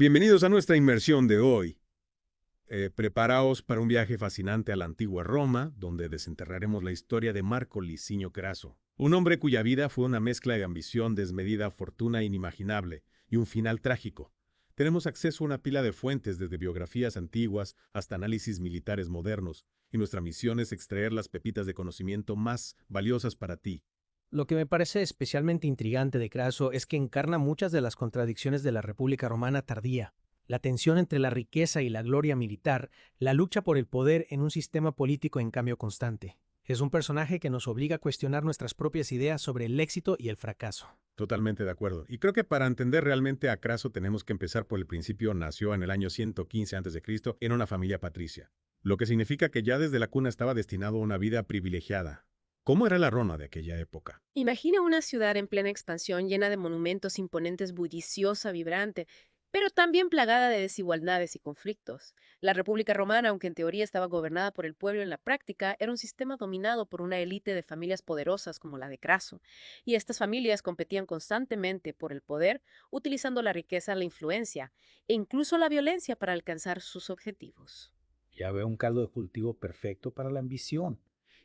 Bienvenidos a nuestra inmersión de hoy. Preparaos para un viaje fascinante a la antigua Roma, donde desenterraremos la historia de Marco Licinio Craso, un hombre cuya vida fue una mezcla de ambición desmedida, fortuna inimaginable y un final trágico. Tenemos acceso a una pila de fuentes, desde biografías antiguas hasta análisis militares modernos, y nuestra misión es extraer las pepitas de conocimiento más valiosas para ti. Lo que me parece especialmente intrigante de Craso es que encarna muchas de las contradicciones de la República Romana tardía. La tensión entre la riqueza y la gloria militar, la lucha por el poder en un sistema político en cambio constante. Es un personaje que nos obliga a cuestionar nuestras propias ideas sobre el éxito y el fracaso. Totalmente de acuerdo. Y creo que para entender realmente a Craso tenemos que empezar por el principio. Nació en el año 115 a.C. en una familia patricia, lo que significa que ya desde la cuna estaba destinado a una vida privilegiada. ¿Cómo era la Roma de aquella época? Imagina una ciudad en plena expansión llena de monumentos imponentes, bulliciosa, vibrante, pero también plagada de desigualdades y conflictos. La República Romana, aunque en teoría estaba gobernada por el pueblo, en la práctica era un sistema dominado por una élite de familias poderosas como la de Craso, y estas familias competían constantemente por el poder, utilizando la riqueza, la influencia e incluso la violencia para alcanzar sus objetivos. Ya veo un caldo de cultivo perfecto para la ambición.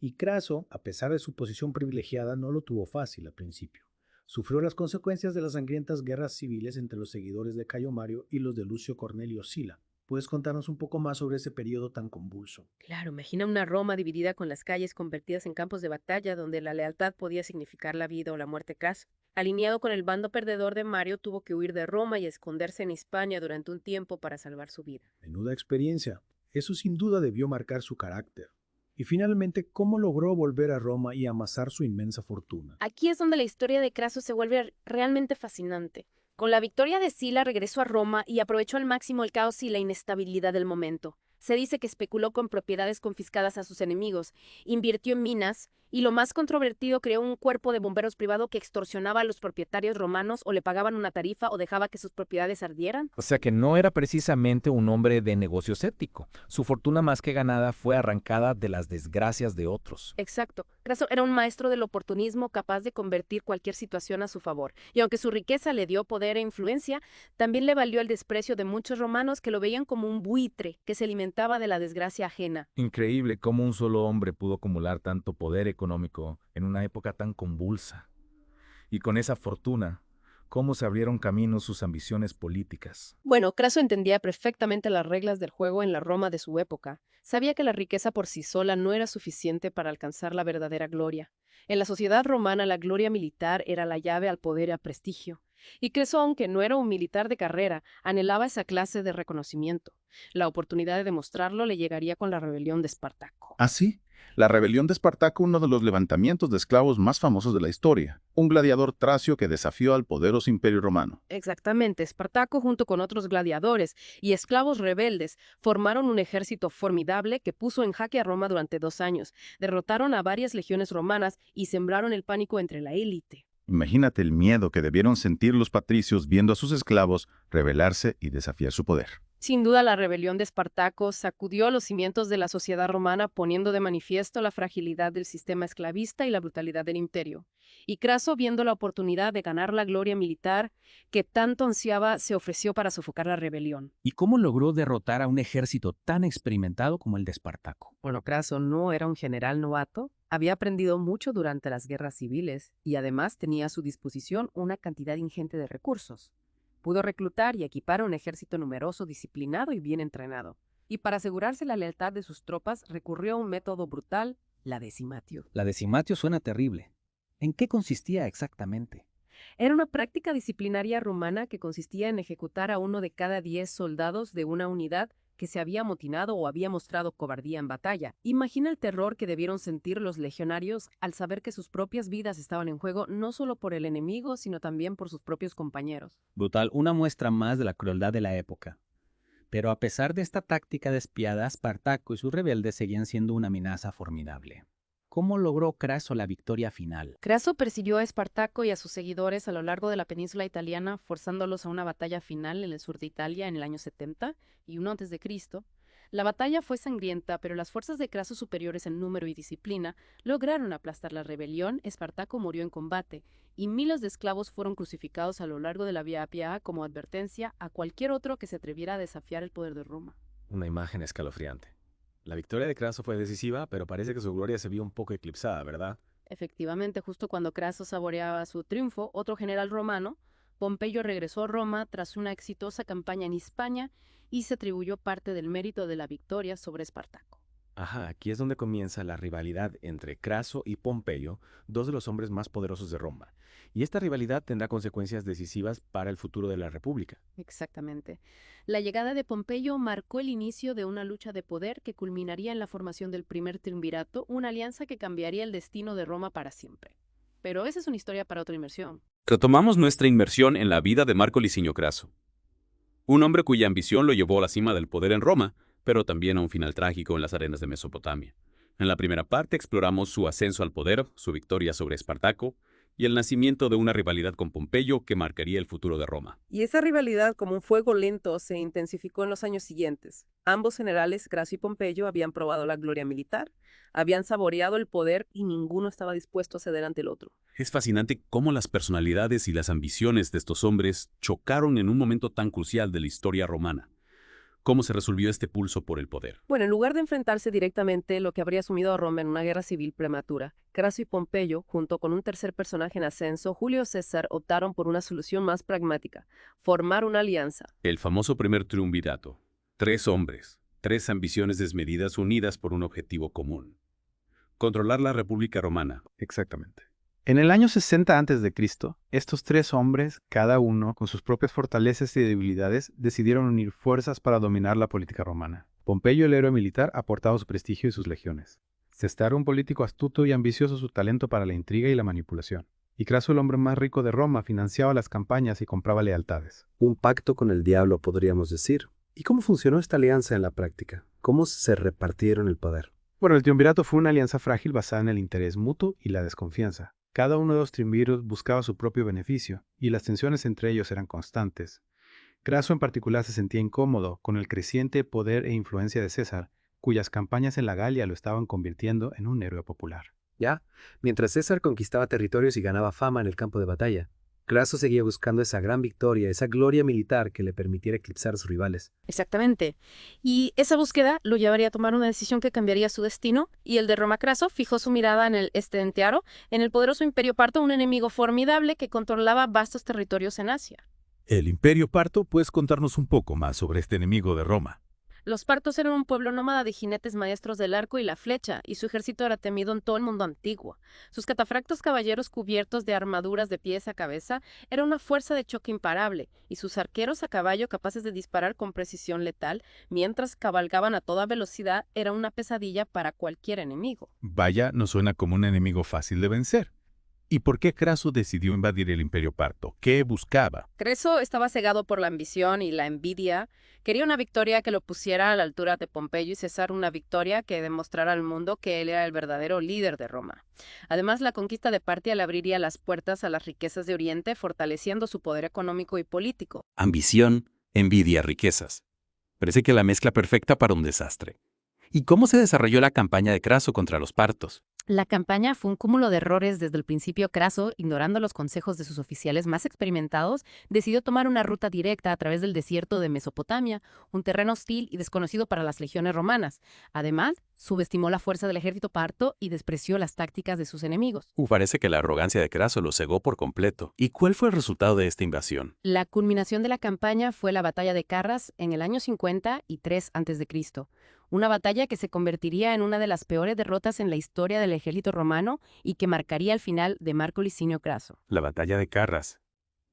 Y Craso, a pesar de su posición privilegiada, no lo tuvo fácil al principio. Sufrió las consecuencias de las sangrientas guerras civiles entre los seguidores de Cayo Mario y los de Lucio Cornelio Sila. ¿Puedes contarnos un poco más sobre ese periodo tan convulso? Claro, imagina una Roma dividida con las calles convertidas en campos de batalla donde la lealtad podía significar la vida o la muerte craso. Alineado con el bando perdedor de Mario, tuvo que huir de Roma y esconderse en Hispania durante un tiempo para salvar su vida. Menuda experiencia. Eso sin duda debió marcar su carácter. Y finalmente, ¿cómo logró volver a Roma y amasar su inmensa fortuna? Aquí es donde la historia de Craso se vuelve realmente fascinante. Con la victoria de Sila regresó a Roma y aprovechó al máximo el caos y la inestabilidad del momento. Se dice que especuló con propiedades confiscadas a sus enemigos, invirtió en minas y, lo más controvertido, creó un cuerpo de bomberos privado que extorsionaba a los propietarios romanos o le pagaban una tarifa o dejaba que sus propiedades ardieran. O sea que no era precisamente un hombre de negocios ético. Su fortuna más que ganada fue arrancada de las desgracias de otros. Exacto. Craso era un maestro del oportunismo capaz de convertir cualquier situación a su favor. Y aunque su riqueza le dio poder e influencia, también le valió el desprecio de muchos romanos que lo veían como un buitre que se alimentaba de la desgracia ajena. Increíble cómo un solo hombre pudo acumular tanto poder económico en una época tan convulsa. Y con esa fortuna, cómo se abrieron caminos sus ambiciones políticas. Bueno, Craso entendía perfectamente las reglas del juego en la Roma de su época. Sabía que la riqueza por sí sola no era suficiente para alcanzar la verdadera gloria. En la sociedad romana, la gloria militar era la llave al poder y al prestigio. Y Creso, aunque no era un militar de carrera, anhelaba esa clase de reconocimiento. La oportunidad de demostrarlo le llegaría con la rebelión de Espartaco. Así, la rebelión de Espartaco, uno de los levantamientos de esclavos más famosos de la historia, un gladiador tracio que desafió al poderoso imperio romano. Exactamente, Espartaco junto con otros gladiadores y esclavos rebeldes formaron un ejército formidable que puso en jaque a Roma durante 2 años, derrotaron a varias legiones romanas y sembraron el pánico entre la élite. Imagínate el miedo que debieron sentir los patricios viendo a sus esclavos rebelarse y desafiar su poder. Sin duda, la rebelión de Espartaco sacudió los cimientos de la sociedad romana, poniendo de manifiesto la fragilidad del sistema esclavista y la brutalidad del imperio. Y Craso, viendo la oportunidad de ganar la gloria militar que tanto ansiaba, se ofreció para sofocar la rebelión. ¿Y cómo logró derrotar a un ejército tan experimentado como el de Espartaco? Bueno, Craso no era un general novato, había aprendido mucho durante las guerras civiles y además tenía a su disposición una cantidad ingente de recursos. Pudo reclutar y equipar a un ejército numeroso, disciplinado y bien entrenado. Y para asegurarse la lealtad de sus tropas, recurrió a un método brutal, la decimatio. La decimatio suena terrible. ¿En qué consistía exactamente? Era una práctica disciplinaria romana que consistía en ejecutar a uno de cada 10 soldados de una unidad que se había amotinado o había mostrado cobardía en batalla. Imagina el terror que debieron sentir los legionarios al saber que sus propias vidas estaban en juego no solo por el enemigo, sino también por sus propios compañeros. Brutal, una muestra más de la crueldad de la época. Pero a pesar de esta táctica despiadada, Espartaco y sus rebeldes seguían siendo una amenaza formidable. ¿Cómo logró Craso la victoria final? Craso persiguió a Espartaco y a sus seguidores a lo largo de la península italiana, forzándolos a una batalla final en el sur de Italia en el año 70 y 1 a.C. La batalla fue sangrienta, pero las fuerzas de Craso, superiores en número y disciplina, lograron aplastar la rebelión. Espartaco murió en combate, y miles de esclavos fueron crucificados a lo largo de la Vía Apia como advertencia a cualquier otro que se atreviera a desafiar el poder de Roma. Una imagen escalofriante. La victoria de Craso fue decisiva, pero parece que su gloria se vio un poco eclipsada, ¿verdad? Efectivamente, justo cuando Craso saboreaba su triunfo, otro general romano, Pompeyo, regresó a Roma tras una exitosa campaña en Hispania y se atribuyó parte del mérito de la victoria sobre Espartaco. Ajá, aquí es donde comienza la rivalidad entre Craso y Pompeyo, dos de los hombres más poderosos de Roma. Y esta rivalidad tendrá consecuencias decisivas para el futuro de la República. Exactamente. La llegada de Pompeyo marcó el inicio de una lucha de poder que culminaría en la formación del primer triunvirato, una alianza que cambiaría el destino de Roma para siempre. Pero esa es una historia para otra inmersión. Retomamos nuestra inmersión en la vida de Marco Licinio Craso, un hombre cuya ambición lo llevó a la cima del poder en Roma, pero también a un final trágico en las arenas de Mesopotamia. En la primera parte exploramos su ascenso al poder, su victoria sobre Espartaco y el nacimiento de una rivalidad con Pompeyo que marcaría el futuro de Roma. Y esa rivalidad, como un fuego lento, se intensificó en los años siguientes. Ambos generales, Craso y Pompeyo, habían probado la gloria militar, habían saboreado el poder y ninguno estaba dispuesto a ceder ante el otro. Es fascinante cómo las personalidades y las ambiciones de estos hombres chocaron en un momento tan crucial de la historia romana. ¿Cómo se resolvió este pulso por el poder? Bueno, en lugar de enfrentarse directamente, lo que habría sumido a Roma en una guerra civil prematura, Craso y Pompeyo, junto con un tercer personaje en ascenso, Julio César, optaron por una solución más pragmática: formar una alianza. El famoso primer triunvirato. 3 hombres, 3 ambiciones desmedidas unidas por un objetivo común: controlar la República Romana. Exactamente. En el año 60 a.C., estos 3 hombres, cada uno con sus propias fortalezas y debilidades, decidieron unir fuerzas para dominar la política romana. Pompeyo, el héroe militar, aportaba su prestigio y sus legiones. César, un político astuto y ambicioso, su talento para la intriga y la manipulación. Y Craso, el hombre más rico de Roma, financiaba las campañas y compraba lealtades. Un pacto con el diablo, podríamos decir. ¿Y cómo funcionó esta alianza en la práctica? ¿Cómo se repartieron el poder? Bueno, el triunvirato fue una alianza frágil basada en el interés mutuo y la desconfianza. Cada uno de los triunviros buscaba su propio beneficio, y las tensiones entre ellos eran constantes. Craso en particular se sentía incómodo con el creciente poder e influencia de César, cuyas campañas en la Galia lo estaban convirtiendo en un héroe popular. Ya, mientras César conquistaba territorios y ganaba fama en el campo de batalla, Craso seguía buscando esa gran victoria, esa gloria militar que le permitiera eclipsar a sus rivales. Exactamente. Y esa búsqueda lo llevaría a tomar una decisión que cambiaría su destino, y el de Roma. Craso fijó su mirada en el Estentiaro, en el poderoso Imperio Parto, un enemigo formidable que controlaba vastos territorios en Asia. El Imperio Parto, ¿puedes contarnos un poco más sobre este enemigo de Roma? Los partos eran un pueblo nómada de jinetes maestros del arco y la flecha, y su ejército era temido en todo el mundo antiguo. Sus catafractos caballeros cubiertos de armaduras de pies a cabeza era una fuerza de choque imparable, y sus arqueros a caballo capaces de disparar con precisión letal, mientras cabalgaban a toda velocidad, era una pesadilla para cualquier enemigo. Vaya, no suena como un enemigo fácil de vencer. ¿Y por qué Craso decidió invadir el Imperio Parto? ¿Qué buscaba? Craso estaba cegado por la ambición y la envidia. Quería una victoria que lo pusiera a la altura de Pompeyo y César, una victoria que demostrara al mundo que él era el verdadero líder de Roma. Además, la conquista de Partia le abriría las puertas a las riquezas de Oriente, fortaleciendo su poder económico y político. Ambición, envidia, riquezas. Parece que la mezcla perfecta para un desastre. ¿Y cómo se desarrolló la campaña de Craso contra los partos? La campaña fue un cúmulo de errores desde el principio. Craso, ignorando los consejos de sus oficiales más experimentados, decidió tomar una ruta directa a través del desierto de Mesopotamia, un terreno hostil y desconocido para las legiones romanas. Además, subestimó la fuerza del ejército parto y despreció las tácticas de sus enemigos. Parece que la arrogancia de Craso lo cegó por completo. ¿Y cuál fue el resultado de esta invasión? La culminación de la campaña fue la batalla de Carras en el año 53 a.C., una batalla que se convertiría en una de las peores derrotas en la historia del ejército romano y que marcaría el final de Marco Licinio Craso. La batalla de Carras.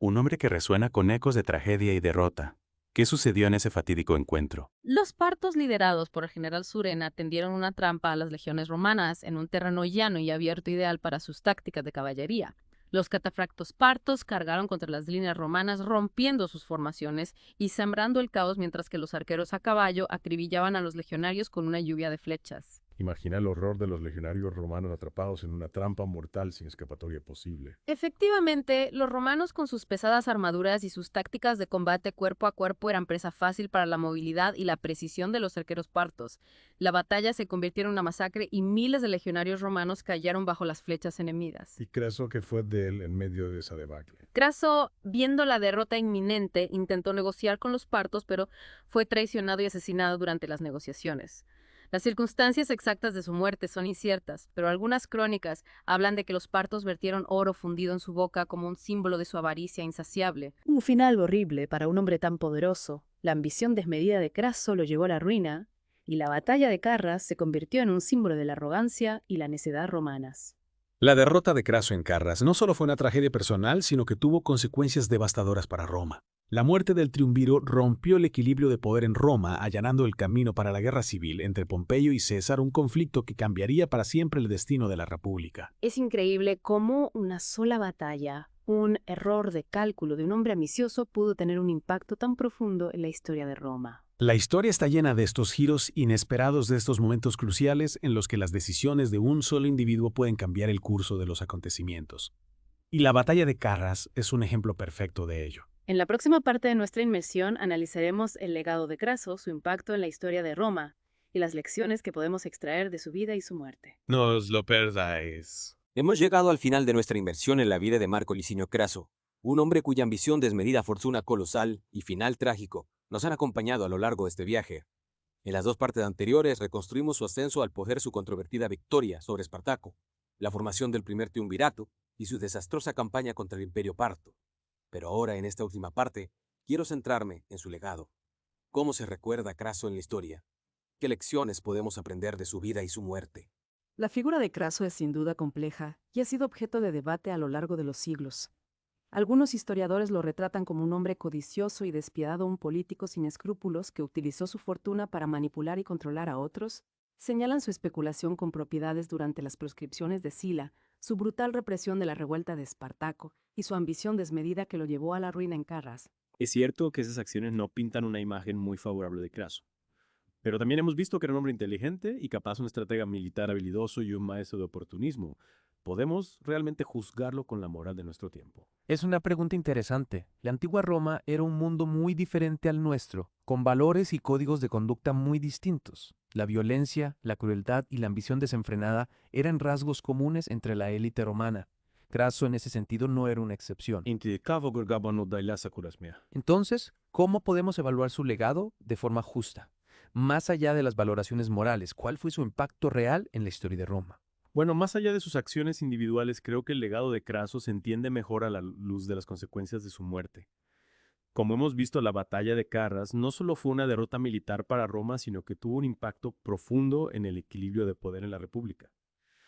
Un nombre que resuena con ecos de tragedia y derrota. ¿Qué sucedió en ese fatídico encuentro? Los partos liderados por el general Surena tendieron una trampa a las legiones romanas en un terreno llano y abierto ideal para sus tácticas de caballería. Los catafractos partos cargaron contra las líneas romanas, rompiendo sus formaciones y sembrando el caos, mientras que los arqueros a caballo acribillaban a los legionarios con una lluvia de flechas. Imagina el horror de los legionarios romanos atrapados en una trampa mortal sin escapatoria posible. Efectivamente, los romanos con sus pesadas armaduras y sus tácticas de combate cuerpo a cuerpo eran presa fácil para la movilidad y la precisión de los arqueros partos. La batalla se convirtió en una masacre y miles de legionarios romanos cayeron bajo las flechas enemigas. Y Craso, que fue de él en medio de esa debacle. Craso, viendo la derrota inminente, intentó negociar con los partos, pero fue traicionado y asesinado durante las negociaciones. Las circunstancias exactas de su muerte son inciertas, pero algunas crónicas hablan de que los partos vertieron oro fundido en su boca como un símbolo de su avaricia insaciable. Un final horrible para un hombre tan poderoso. La ambición desmedida de Craso lo llevó a la ruina, y la batalla de Carras se convirtió en un símbolo de la arrogancia y la necedad romanas. La derrota de Craso en Carras no solo fue una tragedia personal, sino que tuvo consecuencias devastadoras para Roma. La muerte del triunviro rompió el equilibrio de poder en Roma, allanando el camino para la guerra civil entre Pompeyo y César, un conflicto que cambiaría para siempre el destino de la República. Es increíble cómo una sola batalla, un error de cálculo de un hombre ambicioso pudo tener un impacto tan profundo en la historia de Roma. La historia está llena de estos giros inesperados, de estos momentos cruciales en los que las decisiones de un solo individuo pueden cambiar el curso de los acontecimientos. Y la batalla de Carras es un ejemplo perfecto de ello. En la próxima parte de nuestra inmersión analizaremos el legado de Craso, su impacto en la historia de Roma y las lecciones que podemos extraer de su vida y su muerte. No os lo perdáis. Hemos llegado al final de nuestra inmersión en la vida de Marco Licinio Craso, un hombre cuya ambición, desmedida fortuna colosal y final trágico nos han acompañado a lo largo de este viaje. En las dos partes anteriores reconstruimos su ascenso al poder, su controvertida victoria sobre Espartaco, la formación del primer triunvirato y su desastrosa campaña contra el Imperio Parto. Pero ahora, en esta última parte, quiero centrarme en su legado. ¿Cómo se recuerda a Craso en la historia? ¿Qué lecciones podemos aprender de su vida y su muerte? La figura de Craso es sin duda compleja y ha sido objeto de debate a lo largo de los siglos. Algunos historiadores lo retratan como un hombre codicioso y despiadado, un político sin escrúpulos que utilizó su fortuna para manipular y controlar a otros. Señalan su especulación con propiedades durante las proscripciones de Sila, su brutal represión de la revuelta de Espartaco y su ambición desmedida que lo llevó a la ruina en Carras. Es cierto que esas acciones no pintan una imagen muy favorable de Craso. Pero también hemos visto que era un hombre inteligente y capaz, un estratega militar habilidoso y un maestro de oportunismo. ¿Podemos realmente juzgarlo con la moral de nuestro tiempo? Es una pregunta interesante. La antigua Roma era un mundo muy diferente al nuestro, con valores y códigos de conducta muy distintos. La violencia, la crueldad y la ambición desenfrenada eran rasgos comunes entre la élite romana. Craso en ese sentido no era una excepción. Entonces, ¿cómo podemos evaluar su legado de forma justa? Más allá de las valoraciones morales, ¿cuál fue su impacto real en la historia de Roma? Bueno, más allá de sus acciones individuales, creo que el legado de Craso se entiende mejor a la luz de las consecuencias de su muerte. Como hemos visto, la batalla de Carras no solo fue una derrota militar para Roma, sino que tuvo un impacto profundo en el equilibrio de poder en la República.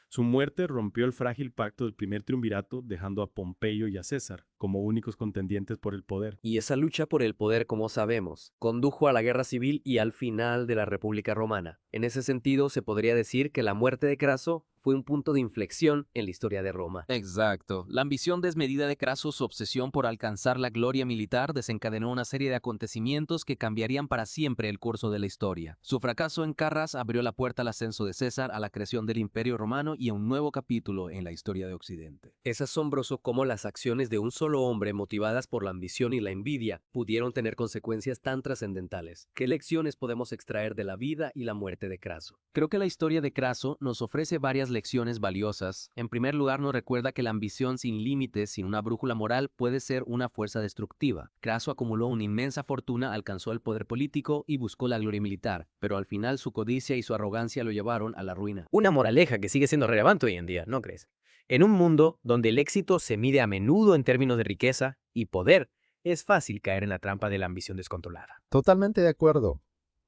Su muerte rompió el frágil pacto del primer triunvirato, dejando a Pompeyo y a César como únicos contendientes por el poder. Y esa lucha por el poder, como sabemos, condujo a la guerra civil y al final de la República Romana. En ese sentido, se podría decir que la muerte de Craso fue un punto de inflexión en la historia de Roma. Exacto. La ambición desmedida de Craso, su obsesión por alcanzar la gloria militar, desencadenó una serie de acontecimientos que cambiarían para siempre el curso de la historia. Su fracaso en Carras abrió la puerta al ascenso de César, a la creación del Imperio Romano y a un nuevo capítulo en la historia de Occidente. Es asombroso cómo las acciones de un solo hombre, motivadas por la ambición y la envidia, pudieron tener consecuencias tan trascendentales. ¿Qué lecciones podemos extraer de la vida y la muerte de Craso? Creo que la historia de Craso nos ofrece varias lecciones valiosas. En primer lugar, nos recuerda que la ambición sin límites, sin una brújula moral, puede ser una fuerza destructiva. Craso acumuló una inmensa fortuna, alcanzó el poder político y buscó la gloria militar, pero al final su codicia y su arrogancia lo llevaron a la ruina. Una moraleja que sigue siendo relevante hoy en día, ¿no crees? En un mundo donde el éxito se mide a menudo en términos de riqueza y poder, es fácil caer en la trampa de la ambición descontrolada. Totalmente de acuerdo.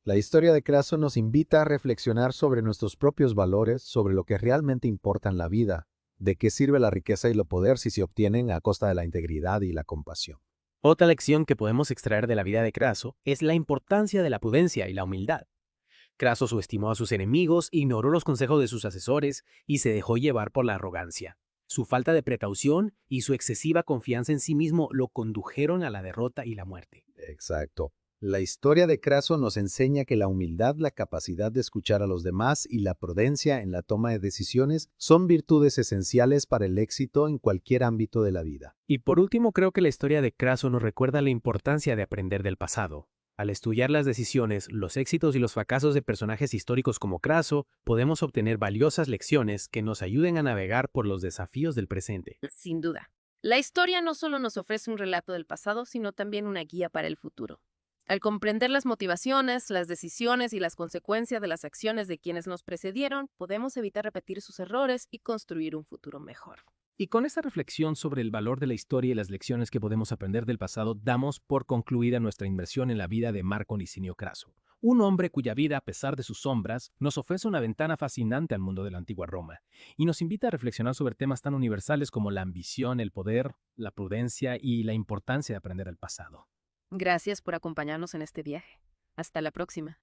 La historia de Craso nos invita a reflexionar sobre nuestros propios valores, sobre lo que realmente importa en la vida, de qué sirve la riqueza y el poder si se obtienen a costa de la integridad y la compasión. Otra lección que podemos extraer de la vida de Craso es la importancia de la prudencia y la humildad. Craso subestimó a sus enemigos, ignoró los consejos de sus asesores y se dejó llevar por la arrogancia. Su falta de precaución y su excesiva confianza en sí mismo lo condujeron a la derrota y la muerte. Exacto. La historia de Craso nos enseña que la humildad, la capacidad de escuchar a los demás y la prudencia en la toma de decisiones son virtudes esenciales para el éxito en cualquier ámbito de la vida. Y por último, creo que la historia de Craso nos recuerda la importancia de aprender del pasado. Al estudiar las decisiones, los éxitos y los fracasos de personajes históricos como Craso, podemos obtener valiosas lecciones que nos ayuden a navegar por los desafíos del presente. Sin duda. La historia no solo nos ofrece un relato del pasado, sino también una guía para el futuro. Al comprender las motivaciones, las decisiones y las consecuencias de las acciones de quienes nos precedieron, podemos evitar repetir sus errores y construir un futuro mejor. Y con esta reflexión sobre el valor de la historia y las lecciones que podemos aprender del pasado, damos por concluida nuestra inmersión en la vida de Marco Licinio Craso, un hombre cuya vida, a pesar de sus sombras, nos ofrece una ventana fascinante al mundo de la antigua Roma y nos invita a reflexionar sobre temas tan universales como la ambición, el poder, la prudencia y la importancia de aprender del pasado. Gracias por acompañarnos en este viaje. Hasta la próxima.